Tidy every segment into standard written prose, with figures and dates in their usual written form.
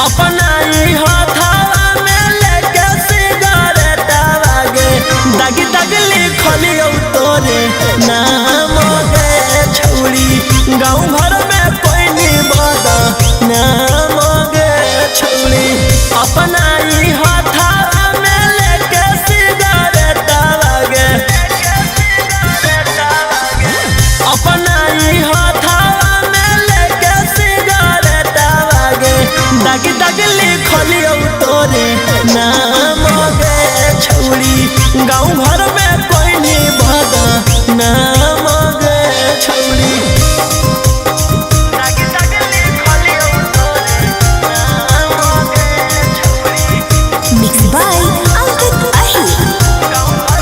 अपना ही हाथवा में लेके सिगरेट आगे दागी दागी लिखलियो तोरे नाम गे छौरी। गाँव भर में कोई नहीं बता नाम गे छौरी। अपना ही हाथवा में लेके सिगरेट आगे अपना ही हाथवा में लेके सिगरेट आगे दागी दागी लिखलियो तोरे नाम गे छौरी। गाँव भर में कोई नहीं बता नाम गे छौरी। Mixed by Ankit Ahir.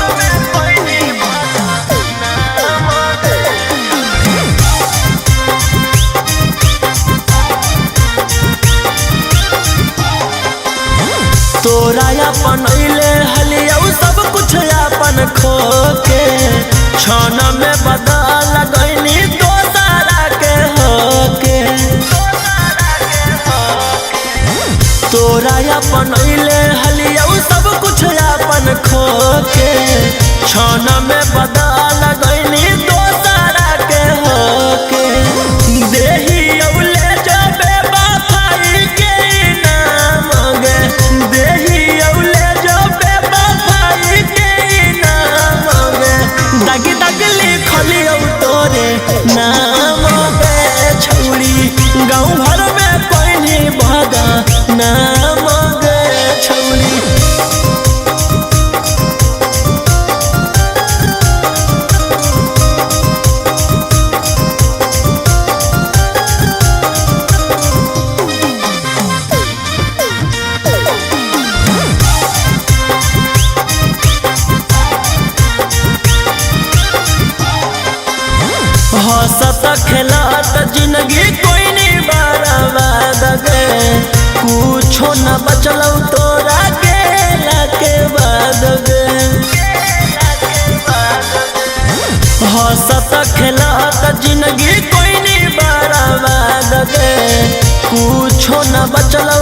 तोरा अपन अइले हलिया सब कुछ अपन खो के क्षण में बदल गईनी दोसरा के होके। तोरा अपन अइले हलिया सब कुछ अपन खो के क्षण में बदल गईनी दोसरा के होके। देही औले जबे बाफाई के नाम गे देही औले जबे बाफाई के नाम गे दागी दागी लिखलियो तोरे नाम गे छौरी। गाँव भर में कोई नहीं बता नाम गे छौरी। हंसत खेलत जिंदगी कोई नहीं बर्बाद गे कुछो न बचलौ तोरा गेला के बाद गे। हंसत खेलत जिंदगी कोई नहीं बर्बाद गे कुछो न बचलौ